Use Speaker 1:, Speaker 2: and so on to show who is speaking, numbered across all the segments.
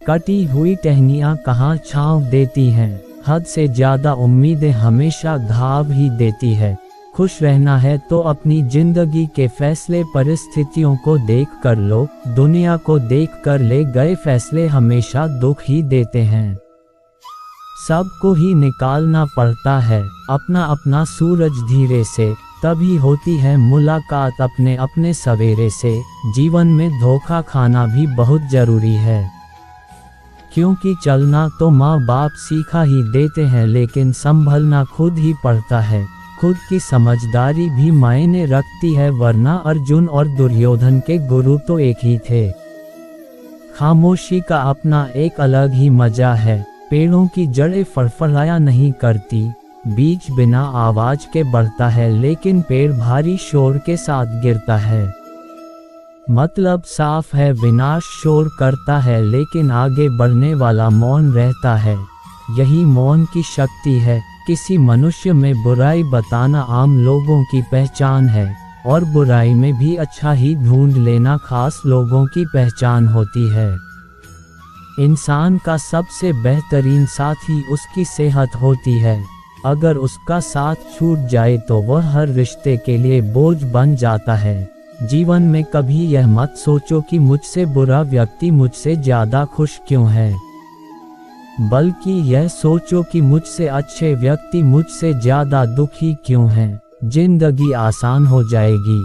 Speaker 1: कटी हुई टहनियाँ कहाँ छाँव देती हैं, हद से ज़्यादा उम्मीदें हमेशा घाव ही देती है। खुश रहना है तो अपनी जिंदगी के फैसले परिस्थितियों को देख कर लो, दुनिया को देख कर ले गए फैसले हमेशा दुख ही देते हैं। सबको ही निकालना पड़ता है अपना अपना सूरज धीरे से, तभी होती है मुलाकात अपने अपने सवेरे से। जीवन में धोखा खाना भी बहुत ज़रूरी है, क्योंकि चलना तो माँ बाप सिखा ही देते हैं, लेकिन संभलना खुद ही पड़ता है। खुद की समझदारी भी मायने रखती है, वरना अर्जुन और दुर्योधन के गुरु तो एक ही थे। खामोशी का अपना एक अलग ही मजा है, पेड़ों की जड़ें फड़फड़ाया नहीं करती, बीज बिना आवाज के बढ़ता है, लेकिन पेड़ भारी शोर के साथ गिरता है। मतलब साफ है, विनाश शोर करता है लेकिन आगे बढ़ने वाला मौन रहता है। यही मौन की शक्ति है। किसी मनुष्य में बुराई बताना आम लोगों की पहचान है, और बुराई में भी अच्छा ही ढूंढ लेना खास लोगों की पहचान होती है। इंसान का सबसे बेहतरीन साथी उसकी सेहत होती है। अगर उसका साथ छूट जाए तो वह हर रिश्ते के लिए बोझ बन जाता है। जीवन में कभी यह मत सोचो कि मुझसे बुरा व्यक्ति मुझसे ज़्यादा खुश क्यों है, बल्कि यह सोचो कि मुझसे अच्छे व्यक्ति मुझसे ज़्यादा दुखी क्यों हैं। जिंदगी आसान हो जाएगी।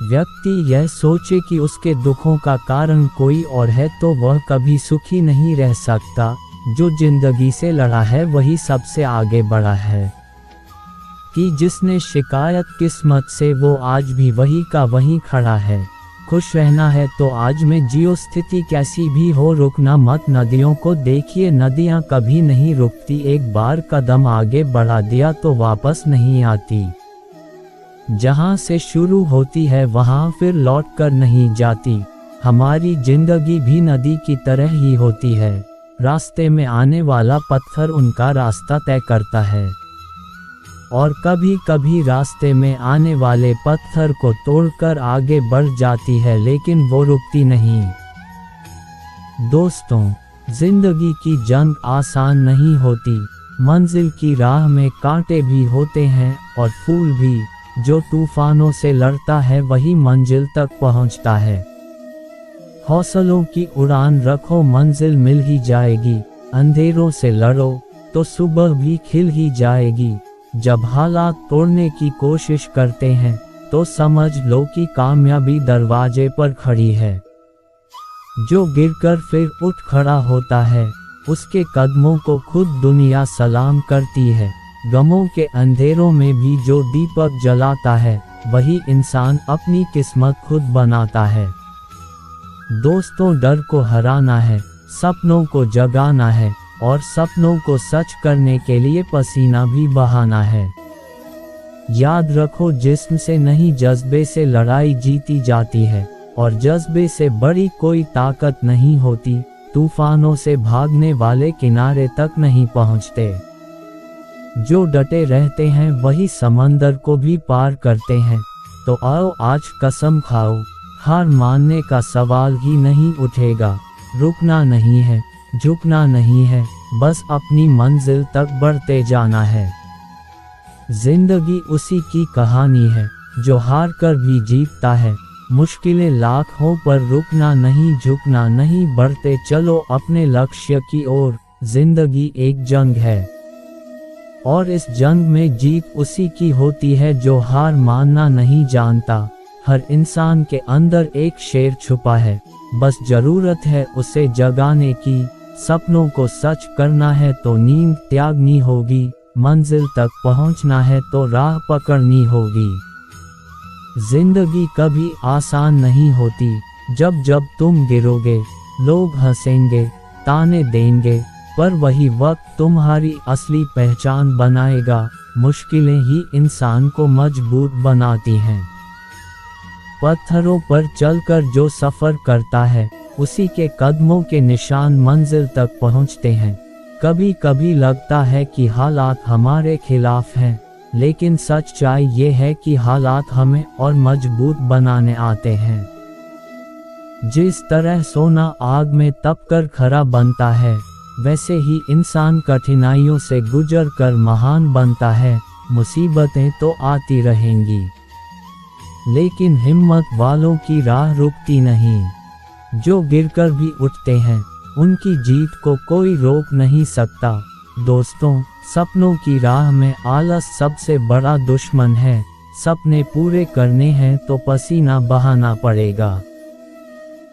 Speaker 1: व्यक्ति यह सोचे कि उसके दुखों का कारण कोई और है तो वह कभी सुखी नहीं रह सकता। जो जिंदगी से लड़ा है वही सबसे आगे बढ़ा है। कि जिसने शिकायत किस्मत से वो आज भी वही का वही खड़ा है। खुश रहना है तो आज में जियो, स्थिति कैसी भी हो रुकना मत। नदियों को देखिए, नदियाँ कभी नहीं रुकती, एक बार कदम आगे बढ़ा दिया तो वापस नहीं आती। जहाँ से शुरू होती है वहाँ फिर लौट कर नहीं जाती। हमारी जिंदगी भी नदी की तरह ही होती है। रास्ते में आने वाला पत्थर उनका रास्ता तय करता है, और कभी कभी रास्ते में आने वाले पत्थर को तोड़कर आगे बढ़ जाती है, लेकिन वो रुकती नहीं। दोस्तों, जिंदगी की जंग आसान नहीं होती। मंजिल की राह में कांटे भी होते हैं और फूल भी। जो तूफानों से लड़ता है वही मंजिल तक पहुंचता है। हौसलों की उड़ान रखो, मंजिल मिल ही जाएगी। अंधेरों से लड़ो तो सुबह भी खिल ही जाएगी। जब हालात तोड़ने की कोशिश करते हैं तो समझ लो कि कामयाबी दरवाजे पर खड़ी है। जो गिरकर फिर उठ खड़ा होता है उसके कदमों को खुद दुनिया सलाम करती है। गमों के अंधेरों में भी जो दीपक जलाता है वही इंसान अपनी किस्मत खुद बनाता है। दोस्तों, डर को हराना है, सपनों को जगाना है, और सपनों को सच करने के लिए पसीना भी बहाना है। याद रखो, जिस्म से नहीं जज्बे से लड़ाई जीती जाती है, और जज्बे से बड़ी कोई ताकत नहीं होती। तूफानों से भागने वाले किनारे तक नहीं पहुंचते। जो डटे रहते हैं वही समंदर को भी पार करते हैं। तो आओ आज कसम खाओ, हार मानने का सवाल ही नहीं उठेगा। रुकना नहीं है, झुकना नहीं है, बस अपनी मंजिल तक बढ़ते जाना है। जिंदगी उसी की कहानी है जो हार कर भी जीतता है। मुश्किलें लाख हों पर रुकना नहीं, झुकना नहीं, बढ़ते चलो अपने लक्ष्य की ओर। जिंदगी एक जंग है, और इस जंग में जीत उसी की होती है जो हार मानना नहीं जानता। हर इंसान के अंदर एक शेर छुपा है, बस जरूरत है उसे जगाने की। सपनों को सच करना है तो नींद त्यागनी होगी। मंजिल तक पहुंचना है तो राह पकड़नी होगी। जिंदगी कभी आसान नहीं होती। जब जब तुम गिरोगे लोग हंसेंगे, ताने देंगे, पर वही वक्त तुम्हारी असली पहचान बनाएगा। मुश्किलें ही इंसान को मजबूत बनाती हैं। पत्थरों पर चलकर जो सफ़र करता है उसी के कदमों के निशान मंजिल तक पहुंचते हैं। कभी कभी लगता है कि हालात हमारे खिलाफ हैं, लेकिन सच्चाई ये है कि हालात हमें और मजबूत बनाने आते हैं। जिस तरह सोना आग में तपकर खरा बनता है, वैसे ही इंसान कठिनाइयों से गुजर कर महान बनता है। मुसीबतें तो आती रहेंगी, लेकिन हिम्मत वालों की राह रुकती नहीं। जो गिरकर भी उठते हैं, उनकी जीत को कोई रोक नहीं सकता। दोस्तों, सपनों की राह में आलस सबसे बड़ा दुश्मन है। सपने पूरे करने हैं तो पसीना बहाना पड़ेगा,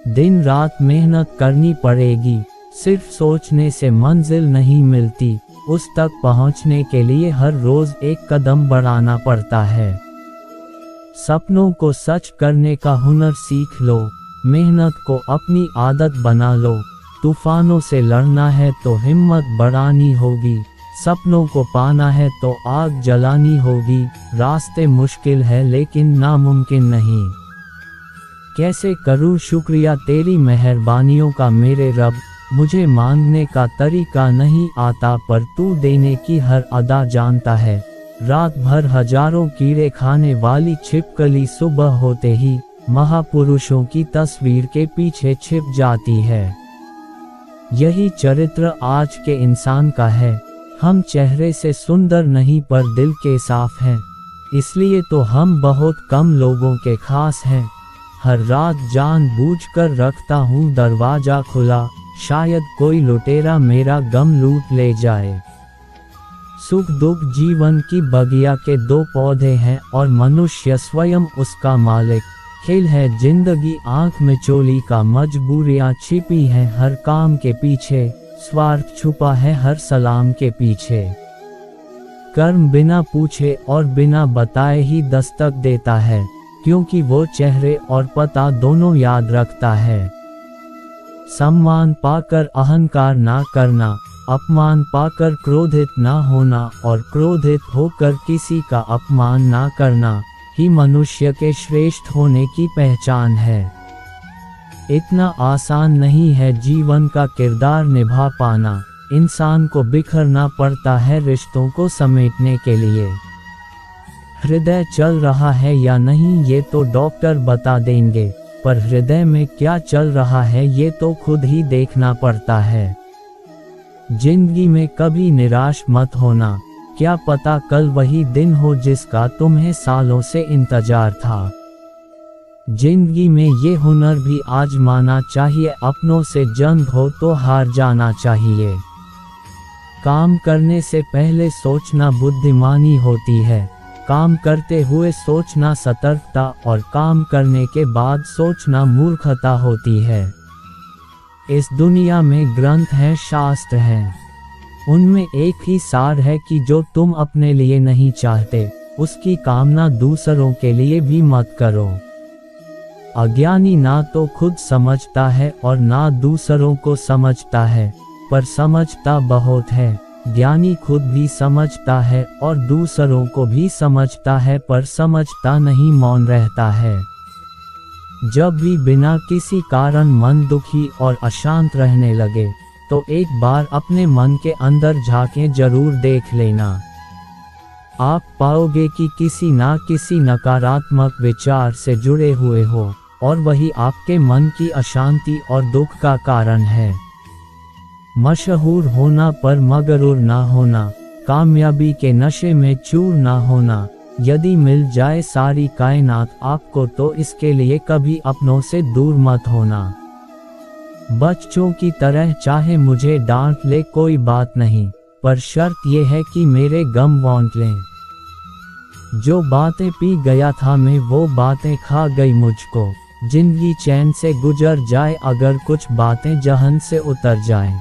Speaker 1: दिन रात मेहनत करनी पड़ेगी। सिर्फ सोचने से मंजिल नहीं मिलती, उस तक पहुंचने के लिए हर रोज एक कदम बढ़ाना पड़ता है। सपनों को सच करने का हुनर सीख लो, मेहनत को अपनी आदत बना लो। तूफानों से लड़ना है तो हिम्मत बढ़ानी होगी, सपनों को पाना है तो आग जलानी होगी। रास्ते मुश्किल है लेकिन नामुमकिन नहीं। कैसे करूँ शुक्रिया तेरी मेहरबानियों का मेरे रब, मुझे मांगने का तरीका नहीं आता पर तू देने की हर अदा जानता है। रात भर हजारों कीड़े खाने वाली छिपकली सुबह होते ही महापुरुषों की तस्वीर के पीछे छिप जाती है। यही चरित्र आज के इंसान का है। हम चेहरे से सुंदर नहीं पर दिल के साफ हैं, इसलिए तो हम बहुत कम लोगों के खास हैं। हर रात जानबूझकर रखता हूँ दरवाजा खुला, शायद कोई लुटेरा मेरा गम लूट ले जाए। सुख दुख जीवन की बगिया के दो पौधे हैं और मनुष्य स्वयं उसका मालिक। खेल है जिंदगी आंख में चोली का, मजबूरियाँ छिपी हैं हर काम के पीछे, स्वार्थ छुपा है हर सलाम के पीछे। कर्म बिना पूछे और बिना बताए ही दस्तक देता है, क्योंकि वो चेहरे और पता दोनों याद रखता है। सम्मान पाकर अहंकार ना करना, अपमान पाकर क्रोधित ना होना और क्रोधित होकर किसी का अपमान ना करना ही मनुष्य के श्रेष्ठ होने की पहचान है। इतना आसान नहीं है जीवन का किरदार निभा पाना, इंसान को बिखरना पड़ता है रिश्तों को समेटने के लिए। हृदय चल रहा है या नहीं ये तो डॉक्टर बता देंगे, पर हृदय में क्या चल रहा है ये तो खुद ही देखना पड़ता है। जिंदगी में कभी निराश मत होना, क्या पता कल वही दिन हो जिसका तुम्हें सालों से इंतजार था। जिंदगी में ये हुनर भी आजमाना चाहिए, अपनों से जंग हो तो हार जाना चाहिए। काम करने से पहले सोचना बुद्धिमानी होती है, काम करते हुए सोचना सतर्कता और काम करने के बाद सोचना मूर्खता होती है। इस दुनिया में ग्रंथ हैं, शास्त्र हैं, उनमें एक ही सार है कि जो तुम अपने लिए नहीं चाहते उसकी कामना दूसरों के लिए भी मत करो। अज्ञानी ना तो खुद समझता है और ना दूसरों को समझता है, पर समझता बहुत है। ज्ञानी खुद भी समझता है और दूसरों को भी समझता है, पर समझता नहीं, मौन रहता है। जब भी बिना किसी कारण मन दुखी और अशांत रहने लगे तो एक बार अपने मन के अंदर झांके जरूर देख लेना। आप पाओगे कि किसी ना किसी नकारात्मक विचार से जुड़े हुए हो और वही आपके मन की अशांति और दुख का कारण है। मशहूर होना पर मगरूर ना होना, कामयाबी के नशे में चूर ना होना। यदि मिल जाए सारी कायनात आपको तो इसके लिए कभी अपनों से दूर मत होना। बच्चों की तरह चाहे मुझे डांट ले कोई बात नहीं, पर शर्त ये है कि मेरे गम बांट लें। जो बातें पी गया था मैं वो बातें खा गई मुझको। जिंदगी चैन से गुजर जाए अगर कुछ बातें जहन से उतर जाएं।